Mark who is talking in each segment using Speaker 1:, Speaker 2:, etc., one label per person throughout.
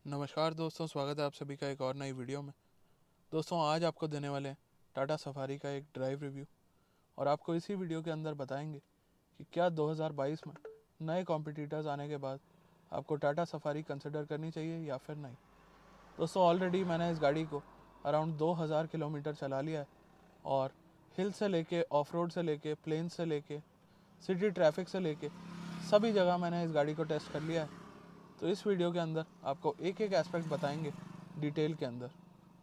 Speaker 1: नमस्कार दोस्तों, स्वागत है आप सभी का एक और नई वीडियो में। दोस्तों, आज आपको देने वाले हैं टाटा सफारी का एक ड्राइव रिव्यू और आपको इसी वीडियो के अंदर बताएंगे कि क्या 2022 में नए कॉम्पिटिटर्स आने के बाद आपको टाटा सफारी कंसिडर करनी चाहिए या फिर नहीं। दोस्तों, ऑलरेडी मैंने इस गाड़ी को अराउंड 2000 किलोमीटर चला लिया है और हिल से लेके, ऑफ रोड से लेके, प्लेन से लेके, सिटी ट्रैफिक से लेके सभी जगह मैंने इस गाड़ी को टेस्ट कर लिया है। तो इस वीडियो के अंदर आपको एक एक एस्पेक्ट बताएंगे डिटेल के अंदर।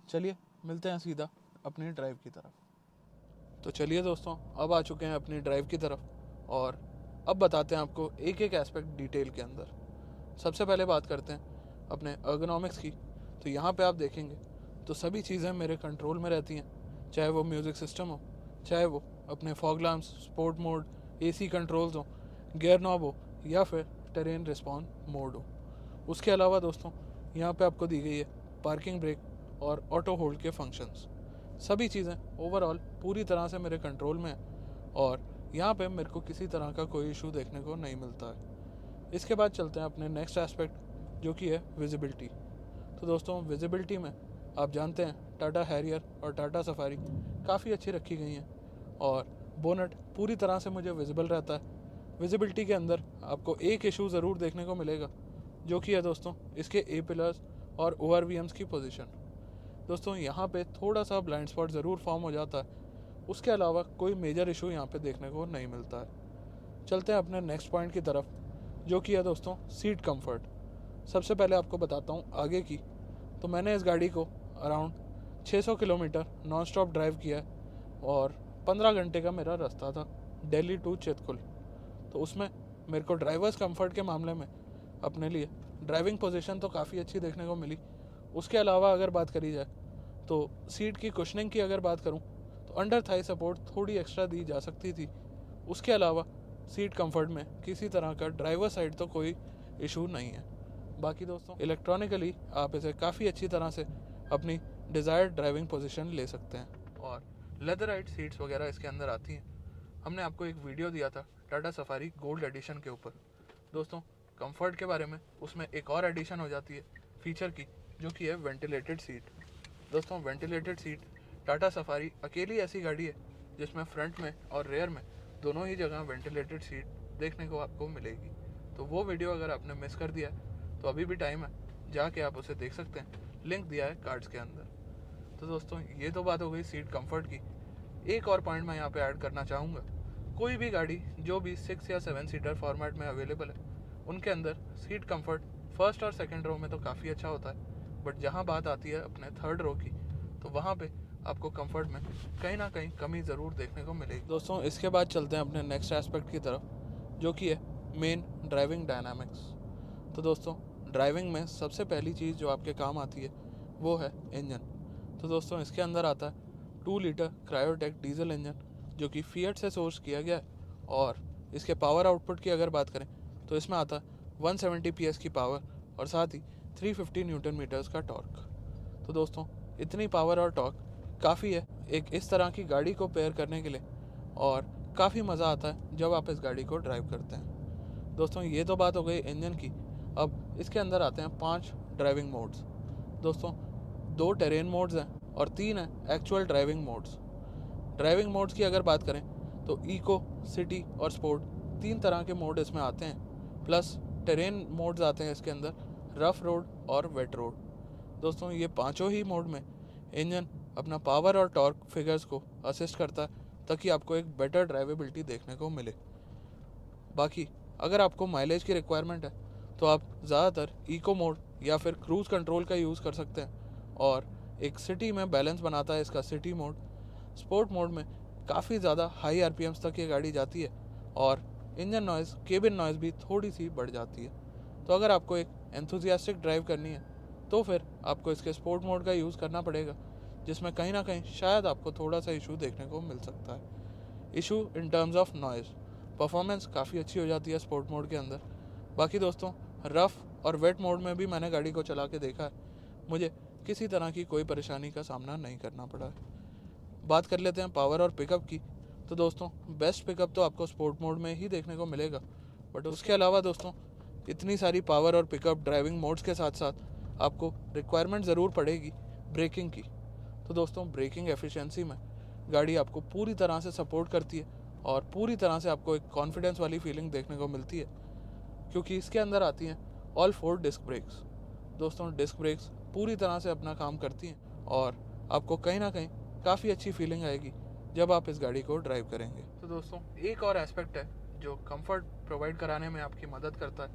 Speaker 1: चलिए मिलते हैं सीधा अपनी ड्राइव की तरफ। तो चलिए दोस्तों, अब आ चुके हैं अपनी ड्राइव की तरफ और अब बताते हैं आपको एक एक एस्पेक्ट डिटेल के अंदर। सबसे पहले बात करते हैं अपने अर्गोनॉमिक्स की। तो यहाँ पे आप देखेंगे तो सभी चीज़ें मेरे कंट्रोल में रहती हैं, चाहे वो म्यूज़िक सिस्टम हो, चाहे वो अपने fog lamps, sport mode, AC controls हो, गियर नॉब हो या फिर टेरेन रिस्पॉन्ड मोड हो। उसके अलावा दोस्तों, यहाँ पे आपको दी गई है पार्किंग ब्रेक और ऑटो होल्ड के फंक्शंस। सभी चीज़ें ओवरऑल पूरी तरह से मेरे कंट्रोल में है और यहाँ पे मेरे को किसी तरह का कोई इशू देखने को नहीं मिलता है। इसके बाद चलते हैं अपने नेक्स्ट एस्पेक्ट, जो कि है विजिबिलिटी। तो दोस्तों, विजिबिलिटी में आप जानते हैं टाटा हैरियर और टाटा सफारी काफ़ी अच्छी रखी गई हैं और बोनट पूरी तरह से मुझे विजिबल रहता है। विजिबिलिटी के अंदर आपको एक इशू ज़रूर देखने को मिलेगा, जो कि है दोस्तों इसके ए पिलर्स और ORVMs की पोजीशन। दोस्तों, यहाँ पे थोड़ा सा ब्लाइंड स्पॉट ज़रूर फॉर्म हो जाता है, उसके अलावा कोई मेजर इशू यहाँ पे देखने को नहीं मिलता है। चलते हैं अपने नेक्स्ट पॉइंट की तरफ, जो कि है दोस्तों सीट कंफर्ट। सबसे पहले आपको बताता हूँ आगे की। तो मैंने इस गाड़ी को around 600 kilometre non stop drive किया और 15 घंटे का मेरा रास्ता था दिल्ली टू चितकुल। तो उसमें मेरे को ड्राइवर्स कंफर्ट के मामले में अपने लिए ड्राइविंग पोजीशन तो काफ़ी अच्छी देखने को मिली। उसके अलावा अगर बात करी जाए तो सीट की कुशनिंग की अगर बात करूं तो अंडर थाई सपोर्ट थोड़ी एक्स्ट्रा दी जा सकती थी। उसके अलावा सीट कंफर्ट में किसी तरह का ड्राइवर साइड तो कोई इशू नहीं है। बाकी दोस्तों, इलेक्ट्रॉनिकली आप इसे काफ़ी अच्छी तरह से अपनी डिज़ायर्ड ड्राइविंग पोजीशन ले सकते हैं और लेदराइट सीट्स वगैरह इसके अंदर आती हैं। हमने आपको एक वीडियो दिया था टाटा सफारी गोल्ड एडिशन के ऊपर। दोस्तों, कंफर्ट के बारे में उसमें एक और एडिशन हो जाती है फीचर की, जो कि है वेंटिलेटेड सीट। दोस्तों, वेंटिलेटेड सीट टाटा सफारी अकेली ऐसी गाड़ी है जिसमें फ्रंट में और रेयर में दोनों ही जगह वेंटिलेटेड सीट देखने को आपको मिलेगी। तो वो वीडियो अगर आपने मिस कर दिया है तो अभी भी टाइम है, जाके आप उसे देख सकते हैं, लिंक दिया है कार्ड्स के अंदर। तो दोस्तों, ये तो बात हो गई सीट कंफर्ट की। एक और पॉइंट मैं यहाँ पे ऐड करना चाहूँगा। कोई भी गाड़ी जो भी 6 या 7 सीटर फॉर्मेट में अवेलेबल है, उनके अंदर सीट कंफर्ट फर्स्ट और सेकंड रो में तो काफ़ी अच्छा होता है, बट जहाँ बात आती है अपने थर्ड रो की, तो वहाँ पे आपको कंफर्ट में कहीं ना कहीं कमी ज़रूर देखने को मिलेगी। दोस्तों, इसके बाद चलते हैं अपने नेक्स्ट एस्पेक्ट की तरफ, जो कि है मेन ड्राइविंग डायनामिक्स। तो दोस्तों, ड्राइविंग में सबसे पहली चीज़ जो आपके काम आती है वो है इंजन। तो दोस्तों, इसके अंदर आता है 2 लीटर क्रायोटेक डीजल इंजन, जो कि फिएट से सोर्स किया गया है। और इसके पावर आउटपुट की अगर बात करें तो इसमें आता है 170 PS की पावर और साथ ही 350 न्यूटन मीटर्स का टॉर्क। तो दोस्तों, इतनी पावर और टॉर्क काफ़ी है एक इस तरह की गाड़ी को पेयर करने के लिए और काफ़ी मज़ा आता है जब आप इस गाड़ी को ड्राइव करते हैं। दोस्तों, ये तो बात हो गई इंजन की। अब इसके अंदर आते हैं 5 ड्राइविंग मोड्स। दोस्तों, 2 टेरेन मोड्स हैं और 3 हैं actual driving modes. Driving modes की अगर बात करें तो इको, सिटी और स्पोर्ट 3 तरह के मोड इसमें आते हैं, प्लस टेरेन मोड्स आते हैं इसके अंदर, रफ रोड और वेट रोड। दोस्तों, ये पांचों ही मोड में इंजन अपना पावर और टॉर्क फिगर्स को असिस्ट करता है ताकि आपको एक बेटर ड्राइवेबिलिटी देखने को मिले। बाकी अगर आपको माइलेज की रिक्वायरमेंट है तो आप ज़्यादातर इको मोड या फिर क्रूज़ कंट्रोल का यूज़ कर सकते हैं और एक सिटी में बैलेंस बनाता है इसका सिटी मोड। स्पोर्ट मोड में काफ़ी ज़्यादा हाई RPMs तक ये गाड़ी जाती है और इंजन नॉइज़, केबिन नॉइज़ भी थोड़ी सी बढ़ जाती है। तो अगर आपको एक एंथुजियास्टिक ड्राइव करनी है तो फिर आपको इसके स्पोर्ट मोड का यूज़ करना पड़ेगा, जिसमें कहीं ना कहीं शायद आपको थोड़ा सा इशू देखने को मिल सकता है। Issue in terms of noise, performance काफ़ी अच्छी हो जाती है स्पोर्ट मोड के अंदर। बाकी दोस्तों, रफ़ और वेट मोड में भी मैंने गाड़ी को चला के देखा है, मुझे किसी तरह की कोई परेशानी का सामना नहीं करना पड़ा है। बात कर लेते हैं पावर और पिकअप की। तो दोस्तों, बेस्ट पिकअप तो आपको स्पोर्ट मोड में ही देखने को मिलेगा, बट उसके अलावा दोस्तों, इतनी सारी पावर और पिकअप ड्राइविंग मोड्स के साथ साथ आपको रिक्वायरमेंट ज़रूर पड़ेगी ब्रेकिंग की। तो दोस्तों ब्रेकिंग एफिशिएंसी में गाड़ी आपको पूरी तरह से सपोर्ट करती है और पूरी तरह से आपको एक कॉन्फिडेंस वाली फीलिंग देखने को मिलती है, क्योंकि इसके अंदर आती हैं ऑल 4 डिस्क ब्रेक्स। दोस्तों डिस्क ब्रेक्स पूरी तरह से अपना काम करती हैं और आपको कहीं ना कहीं काफ़ी अच्छी फीलिंग आएगी जब आप इस गाड़ी को ड्राइव करेंगे। तो दोस्तों एक और एस्पेक्ट है जो कंफर्ट प्रोवाइड कराने में आपकी मदद करता है,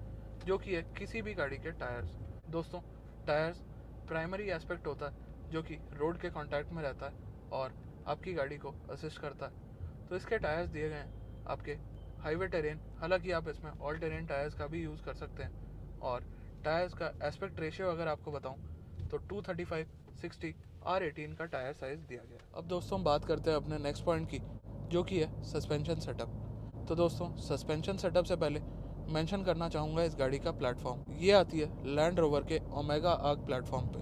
Speaker 1: जो कि है किसी भी गाड़ी के टायर्स। दोस्तों टायर्स प्राइमरी एस्पेक्ट होता है जो कि रोड के कांटेक्ट में रहता है और आपकी गाड़ी को असिस्ट करता है। तो इसके टायर्स दिए गए हैं आपके हाईवे टेरेन, हालांकि आप इसमें ऑल टेरेन टायर्स का भी यूज़ कर सकते हैं। और टायर्स का एस्पेक्ट रेशियो अगर आपको बताऊं तो 235/60 R18 का टायर साइज़ दिया गया। अब दोस्तों बात करते हैं अपने नेक्स्ट पॉइंट की, जो कि है सस्पेंशन सेटअप। तो दोस्तों सस्पेंशन सेटअप से पहले मेंशन करना चाहूँगा इस गाड़ी का प्लेटफॉर्म। ये आती है लैंड रोवर के ओमेगा आर्क प्लेटफॉर्म पे।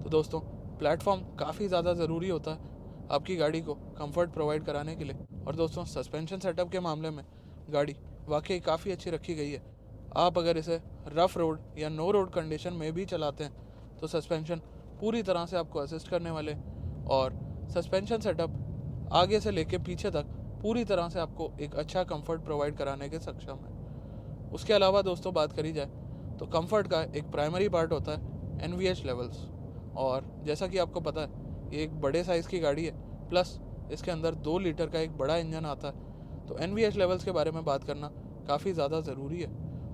Speaker 1: तो दोस्तों प्लेटफॉर्म काफ़ी ज़्यादा ज़रूरी होता है आपकी गाड़ी को कंफर्ट प्रोवाइड कराने के लिए। और दोस्तों सस्पेंशन सेटअप के मामले में गाड़ी वाकई काफ़ी अच्छी रखी गई है। आप अगर इसे रफ़ रोड या नो रोड कंडीशन में भी चलाते हैं तो सस्पेंशन पूरी तरह से आपको असिस्ट करने वाले, और सस्पेंशन सेटअप आगे से लेके पीछे तक पूरी तरह से आपको एक अच्छा कंफर्ट प्रोवाइड कराने के सक्षम है। उसके अलावा दोस्तों बात करी जाए तो कंफर्ट का एक प्राइमरी पार्ट होता है NVH लेवल्स। और जैसा कि आपको पता है ये एक बड़े साइज़ की गाड़ी है, प्लस इसके अंदर 2 लीटर का एक बड़ा इंजन आता है। तो NVH लेवल्स के बारे में बात करना काफ़ी ज़्यादा ज़रूरी है।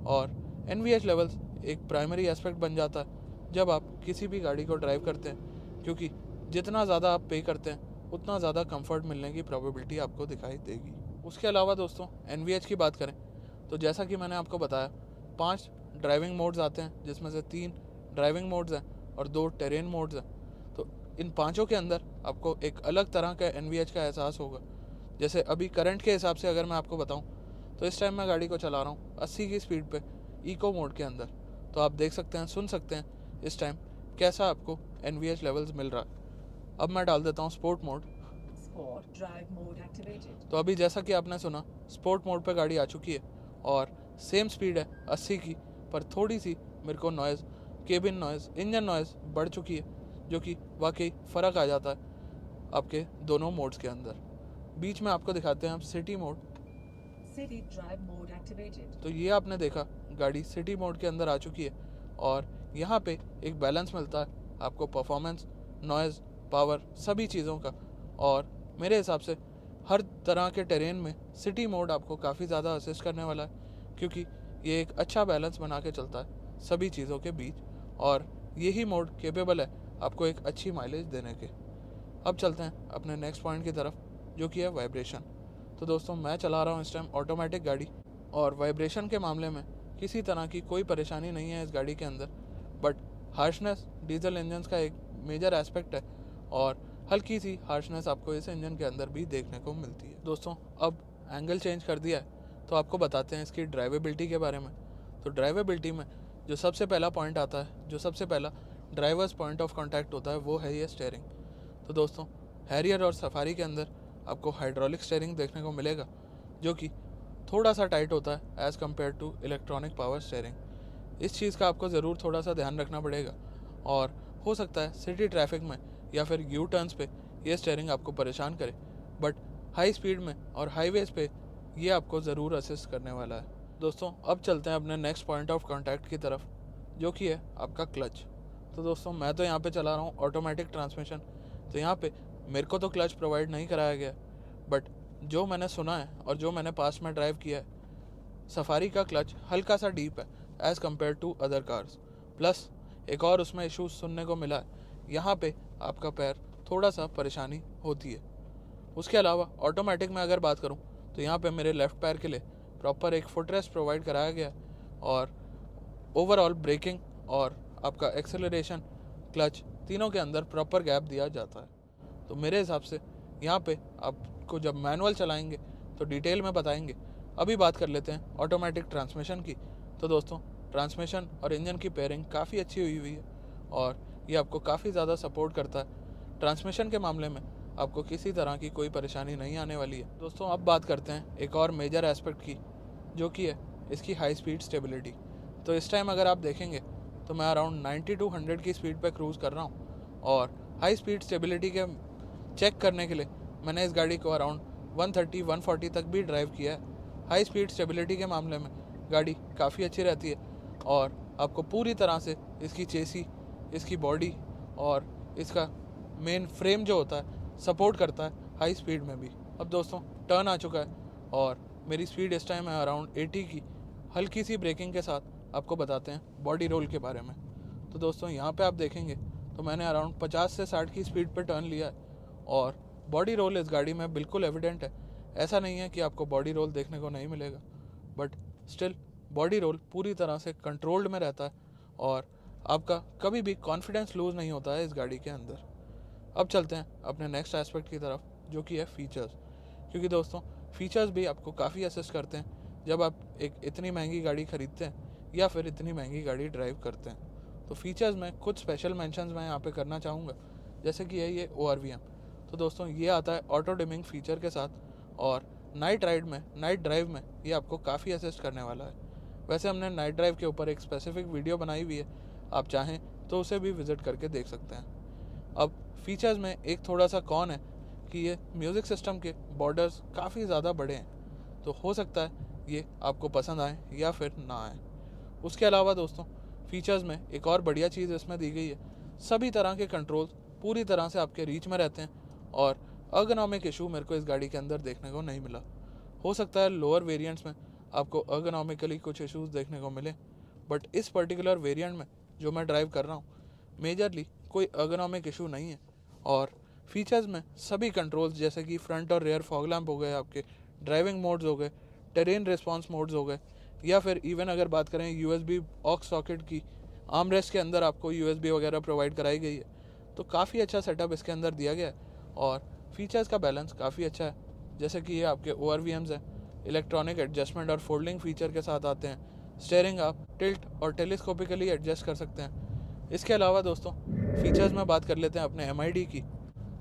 Speaker 1: और NVH लेवल्स एक प्राइमरी एस्पेक्ट बन जाता है जब आप किसी भी गाड़ी को ड्राइव करते हैं, क्योंकि जितना ज़्यादा आप पे करते हैं उतना ज़्यादा कंफर्ट मिलने की प्रोबेबिलिटी आपको दिखाई देगी। उसके अलावा दोस्तों NVH की बात करें तो जैसा कि मैंने आपको बताया 5 ड्राइविंग मोड्स आते हैं, जिसमें से 3 ड्राइविंग मोड्स हैं और 2 टेरेन मोड्स हैं। तो इन पाँचों के अंदर आपको एक अलग तरह का NVH का एहसास होगा। जैसे अभी करंट के हिसाब से अगर मैं आपको बताऊं तो इस टाइम मैं गाड़ी को चला रहा हूं 80 की स्पीड पे इको मोड के अंदर। तो आप देख सकते हैं, सुन सकते हैं इस टाइम कैसा आपको NVH लेवल्स मिल रहा है। अब मैं डाल देता हूं स्पोर्ट मोड। तो अभी जैसा कि आपने सुना स्पोर्ट मोड पे गाड़ी आ चुकी है और सेम स्पीड है 80 की, पर थोड़ी सी मेरे को noise, cabin noise, engine noise बढ़ चुकी है, जो कि वाकई फ़र्क आ जाता है आपके दोनों मोड्स के अंदर। बीच में आपको दिखाते हैं आप city mode.
Speaker 2: City drive mode activated.
Speaker 1: तो ये आपने देखा गाड़ी सिटी मोड के अंदर आ चुकी है और यहाँ पे एक बैलेंस मिलता है आपको परफॉर्मेंस, नॉइज़, पावर, सभी चीज़ों का। और मेरे हिसाब से हर तरह के टेरेन में सिटी मोड आपको काफ़ी ज़्यादा असिस्ट करने वाला है, क्योंकि ये एक अच्छा बैलेंस बना के चलता है सभी चीज़ों के बीच, और यही मोड केपेबल है आपको एक अच्छी माइलेज देने के। अब चलते हैं अपने नेक्स्ट पॉइंट की तरफ, जो कि है वाइब्रेशन। तो दोस्तों मैं चला रहा हूँ इस टाइम ऑटोमेटिक गाड़ी, और वाइब्रेशन के मामले में किसी तरह की कोई परेशानी नहीं है इस गाड़ी के अंदर। बट हार्शनेस डीजल इंजन्स का एक मेजर एस्पेक्ट है और हल्की सी हार्शनेस आपको इस इंजन के अंदर भी देखने को मिलती है। दोस्तों अब एंगल चेंज कर दिया है तो आपको बताते हैं इसकी ड्राइवेबिलिटी के बारे में। तो ड्राइवेबिलिटी में जो सबसे पहला पॉइंट आता है, जो सबसे पहला ड्राइवर्स पॉइंट ऑफ कांटेक्ट होता है, वो है ये स्टीयरिंग। तो दोस्तों हैरियर और सफारी के अंदर आपको हाइड्रोलिक स्टीयरिंग देखने को मिलेगा, जो कि थोड़ा सा टाइट होता है as compared to electronic power steering. इस चीज़ का आपको ज़रूर थोड़ा सा ध्यान रखना पड़ेगा, और हो सकता है सिटी ट्रैफिक में या फिर यू टर्न्स पे ये स्टीयरिंग आपको परेशान करे, बट हाई स्पीड में और हाईवेज़ पे ये आपको ज़रूर असिस्ट करने वाला है। दोस्तों अब चलते हैं अपने नेक्स्ट पॉइंट ऑफ कांटेक्ट की तरफ, जो कि है आपका क्लच। तो दोस्तों मैं तो यहाँ पे चला रहा हूँ ऑटोमेटिक ट्रांसमिशन, तो यहाँ पे मेरे को तो क्लच प्रोवाइड नहीं कराया गया, बट जो मैंने सुना है और जो मैंने पास में ड्राइव किया है, सफारी का क्लच हल्का सा डीप है as compared to other cars. Plus एक और उसमें इशूज़ सुनने को मिला है, यहाँ पे आपका पैर थोड़ा सा परेशानी होती है। उसके अलावा ऑटोमेटिक में अगर बात करूँ तो यहाँ पे मेरे लेफ़्ट पैर के लिए प्रॉपर एक फुटरेस्ट प्रोवाइड कराया गया, और ओवरऑल ब्रेकिंग और आपका एक्सेलरेशन, क्लच, तीनों के अंदर प्रॉपर गैप दिया जाता है। तो मेरे हिसाब से यहाँ पे आपको जब मैनुअल चलाएंगे तो डिटेल में बताएंगे। अभी बात कर लेते हैं ऑटोमेटिक ट्रांसमिशन की। तो दोस्तों ट्रांसमिशन और इंजन की पेयरिंग काफ़ी अच्छी हुई है और ये आपको काफ़ी ज़्यादा सपोर्ट करता है। ट्रांसमिशन के मामले में आपको किसी तरह की कोई परेशानी नहीं आने वाली है। दोस्तों अब बात करते हैं एक और मेजर एस्पेक्ट की, जो कि है इसकी हाई स्पीड स्टेबिलिटी। तो इस टाइम अगर आप देखेंगे तो मैं अराउंड 90 to 100 की स्पीड पे क्रूज़ कर रहा हूँ। और हाई स्पीड स्टेबिलिटी के चेक करने के लिए मैंने इस गाड़ी को अराउंड 130-140 तक भी ड्राइव किया है। हाई स्पीड स्टेबिलिटी के मामले में गाड़ी काफ़ी अच्छी रहती है और आपको पूरी तरह से इसकी चेसी, इसकी बॉडी और इसका मेन फ्रेम जो होता है सपोर्ट करता है हाई स्पीड में भी। अब दोस्तों टर्न आ चुका है और मेरी स्पीड इस टाइम है अराउंड 80 की। हल्की सी ब्रेकिंग के साथ आपको बताते हैं बॉडी रोल के बारे में। तो दोस्तों यहाँ पे आप देखेंगे तो मैंने अराउंड 50 से 60 की स्पीड पे टर्न लिया है और बॉडी रोल इस गाड़ी में बिल्कुल एविडेंट है। ऐसा नहीं है कि आपको बॉडी रोल देखने को नहीं मिलेगा, बट स्टिल बॉडी रोल पूरी तरह से कंट्रोल्ड में रहता है और आपका कभी भी कॉन्फिडेंस लूज़ नहीं होता है इस गाड़ी के अंदर। अब चलते हैं अपने नेक्स्ट एस्पेक्ट की तरफ, जो कि है फीचर्स। क्योंकि दोस्तों फीचर्स भी आपको काफ़ी असिस्ट करते हैं जब आप एक इतनी महंगी गाड़ी ख़रीदते हैं या फिर इतनी महंगी गाड़ी ड्राइव करते हैं। तो फीचर्स में कुछ स्पेशल मेंशंस मैं यहाँ पे करना चाहूँगा, जैसे कि है ये ORVM। तो दोस्तों ये आता है ऑटो डिमिंग फीचर के साथ और नाइट ड्राइव में ये आपको काफ़ी असिस्ट करने वाला है। वैसे हमने नाइट ड्राइव के ऊपर एक स्पेसिफिक वीडियो बनाई हुई है, आप चाहें तो उसे भी विज़िट करके देख सकते हैं। अब फीचर्स में एक थोड़ा सा कौन है कि ये म्यूज़िक सिस्टम के बॉर्डर्स काफ़ी ज़्यादा बड़े हैं, तो हो सकता है ये आपको पसंद आए या फिर ना आए। उसके अलावा दोस्तों फीचर्स में एक और बढ़िया चीज़ इसमें दी गई है, सभी तरह के कंट्रोल्स पूरी तरह से आपके रीच में रहते हैं और अर्गोनॉमिक इशू मेरे को इस गाड़ी के अंदर देखने को नहीं मिला। हो सकता है लोअर वेरिएंट्स में आपको अर्गोनॉमिकली कुछ इश्यूज़ देखने को मिले, बट इस पर्टिकुलर वेरिएंट में जो मैं ड्राइव कर रहा हूँ मेजरली कोई अर्गोनॉमिक इशू नहीं है। और फीचर्स में सभी कंट्रोल्स जैसे कि फ्रंट और रेयर फॉग लैम्प हो गए, आपके ड्राइविंग मोड्स हो गए, टेरेन रिस्पॉन्स मोड्स हो गए, या फिर इवन अगर बात करें USB ऑक्स सॉकेट की, आर्मरेस्ट के अंदर आपको USB वगैरह प्रोवाइड कराई गई है। तो काफ़ी अच्छा सेटअप इसके अंदर दिया गया है और फीचर्स का बैलेंस काफ़ी अच्छा है। जैसे कि ये आपके ORVMs हैं, इलेक्ट्रॉनिक एडजस्टमेंट और फोल्डिंग फीचर के साथ आते हैं। स्टेयरिंग आप टिल्ट और टेलीस्कोपिकली एडजस्ट कर सकते हैं। इसके अलावा दोस्तों फीचर्स में बात कर लेते हैं अपने MID की।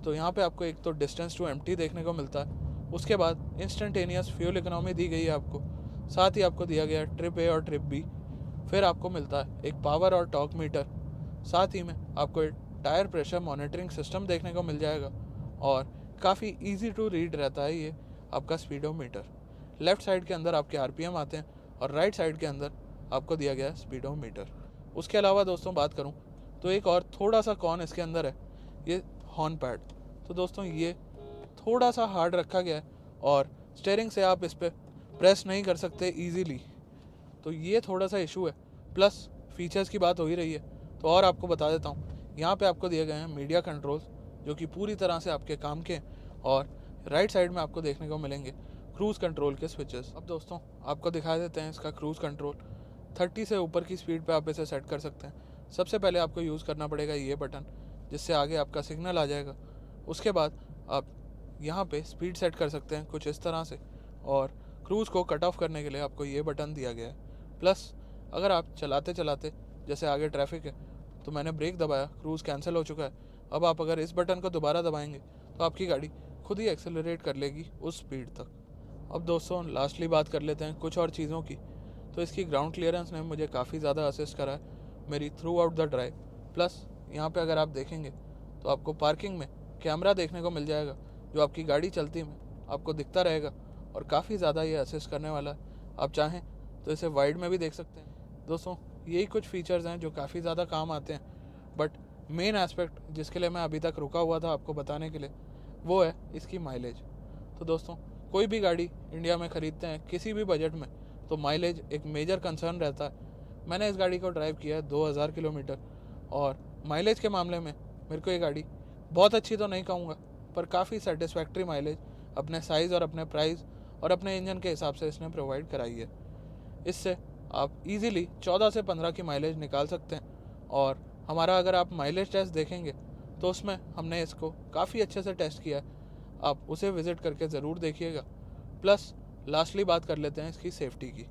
Speaker 1: तो यहाँ पे आपको एक तो डिस्टेंस टू एम्प्टी देखने को मिलता है, उसके बाद इंस्टेंटेनियस फ्यूल इकोनॉमी दी गई है आपको, साथ ही आपको दिया गया है ट्रिप A और ट्रिप B। फिर आपको मिलता है एक पावर और टॉर्क मीटर, साथ ही में आपको एक टायर प्रेशर मॉनिटरिंग सिस्टम देखने को मिल जाएगा और काफ़ी इजी टू रीड रहता है ये आपका स्पीडोमीटर। लेफ़्ट साइड के अंदर आपके RPM आते हैं और राइट साइड के अंदर आपको दिया गया है स्पीडोमीटर। उसके अलावा दोस्तों बात करूं तो एक और थोड़ा सा कौन इसके अंदर है, ये हॉर्न पैड। तो दोस्तों ये थोड़ा सा हार्ड रखा गया है और स्टेयरिंग से आप इस पर प्रेस नहीं कर सकते ईजीली, तो ये थोड़ा सा इशू है। प्लस फीचर्स की बात हो ही रही है तो और आपको बता देता हूँ, यहाँ पे आपको दिए गए हैं मीडिया कंट्रोल्स जो कि पूरी तरह से आपके काम के हैं और राइट साइड में आपको देखने को मिलेंगे क्रूज़ कंट्रोल के स्विचेस। अब दोस्तों आपको दिखा देते हैं इसका क्रूज़ कंट्रोल। 30 से ऊपर की स्पीड पे आप इसे सेट कर सकते हैं। सबसे पहले आपको यूज़ करना पड़ेगा ये बटन, जिससे आगे आपका सिग्नल आ जाएगा। उसके बाद आप यहाँ पे स्पीड सेट कर सकते हैं कुछ इस तरह से, और क्रूज़ को कट ऑफ करने के लिए आपको ये बटन दिया गया है। प्लस अगर आप चलाते चलाते जैसे आगे ट्रैफिक है तो मैंने ब्रेक दबाया, क्रूज़ कैंसिल हो चुका है। अब आप अगर इस बटन को दोबारा दबाएंगे तो आपकी गाड़ी खुद ही एक्सेलरेट कर लेगी उस स्पीड तक। अब दोस्तों लास्टली बात कर लेते हैं कुछ और चीज़ों की। तो इसकी ग्राउंड क्लियरेंस ने मुझे काफ़ी ज़्यादा असिस्ट करा है मेरी through out the drive. Plus यहाँ पे अगर आप देखेंगे तो आपको पार्किंग में कैमरा देखने को मिल जाएगा जो आपकी गाड़ी चलती में आपको दिखता रहेगा और काफ़ी ज़्यादा ये असिस्ट करने वाला है। आप चाहें तो इसे वाइड में भी देख सकते हैं। दोस्तों यही कुछ फीचर्स हैं जो काफ़ी ज़्यादा काम आते हैं, बट मेन एस्पेक्ट जिसके लिए मैं अभी तक रुका हुआ था आपको बताने के लिए वो है इसकी माइलेज। तो दोस्तों कोई भी गाड़ी इंडिया में ख़रीदते हैं किसी भी बजट में तो माइलेज एक मेजर कंसर्न रहता है। मैंने इस गाड़ी को ड्राइव किया है 2000 किलोमीटर और माइलेज के मामले में मेरे को ये गाड़ी बहुत अच्छी तो नहीं कहूँगा, पर काफ़ी सेटिस्फैक्ट्री माइलेज अपने साइज़ और अपने प्राइस और अपने इंजन के हिसाब से इसने प्रोवाइड कराई है। इससे आप इजीली 14 से 15 की माइलेज निकाल सकते हैं। और हमारा अगर आप माइलेज टेस्ट देखेंगे तो उसमें हमने इसको काफ़ी अच्छे से टेस्ट किया है, आप उसे विज़िट करके ज़रूर देखिएगा। प्लस लास्टली बात कर लेते हैं इसकी सेफ़्टी की।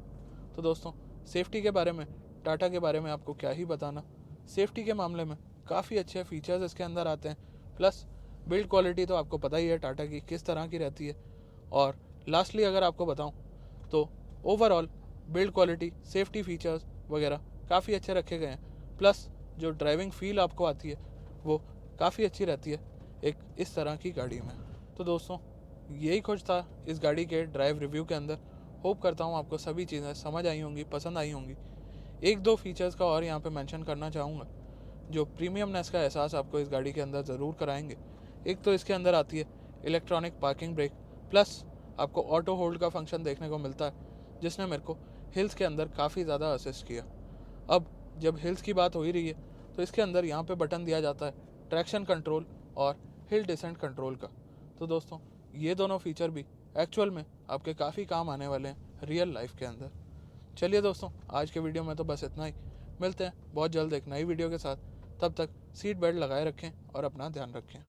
Speaker 1: तो दोस्तों सेफ़्टी के बारे में, टाटा के बारे में आपको क्या ही बताना। सेफ़्टी के मामले में काफ़ी अच्छे फीचर्स इसके अंदर आते हैं। प्लस बिल्ड क्वालिटी तो आपको पता ही है टाटा की किस तरह की रहती है। और लास्टली अगर आपको बताऊं तो overall build quality, safety features वगैरह काफ़ी अच्छे रखे गए हैं। प्लस जो ड्राइविंग फील आपको आती है वो काफ़ी अच्छी रहती है एक इस तरह की गाड़ी में। तो दोस्तों यही कुछ था इस गाड़ी के ड्राइव रिव्यू के अंदर। होप करता हूँ आपको सभी चीज़ें समझ आई होंगी, पसंद आई होंगी। एक दो फीचर्स का और यहाँ पे मेंशन करना चाहूँगा जो प्रीमियमनेस का एहसास आपको इस गाड़ी के अंदर ज़रूर कराएंगे। एक तो इसके अंदर आती है इलेक्ट्रॉनिक पार्किंग ब्रेक, प्लस आपको ऑटो होल्ड का फंक्शन देखने को मिलता है जिसने मेरे को हिल्स के अंदर काफ़ी ज़्यादा असिस्ट किया। अब जब हिल्स की बात हो ही रही है तो इसके अंदर यहाँ पे बटन दिया जाता है ट्रैक्शन कंट्रोल और हिल डिसेंट कंट्रोल का। तो दोस्तों ये दोनों फीचर भी एक्चुअल में आपके काफ़ी काम आने वाले हैं रियल लाइफ के अंदर। चलिए दोस्तों आज के वीडियो में तो बस इतना ही। मिलते हैं बहुत जल्द एक नई वीडियो के साथ। तब तक सीट बेल्ट लगाए रखें और अपना ध्यान रखें।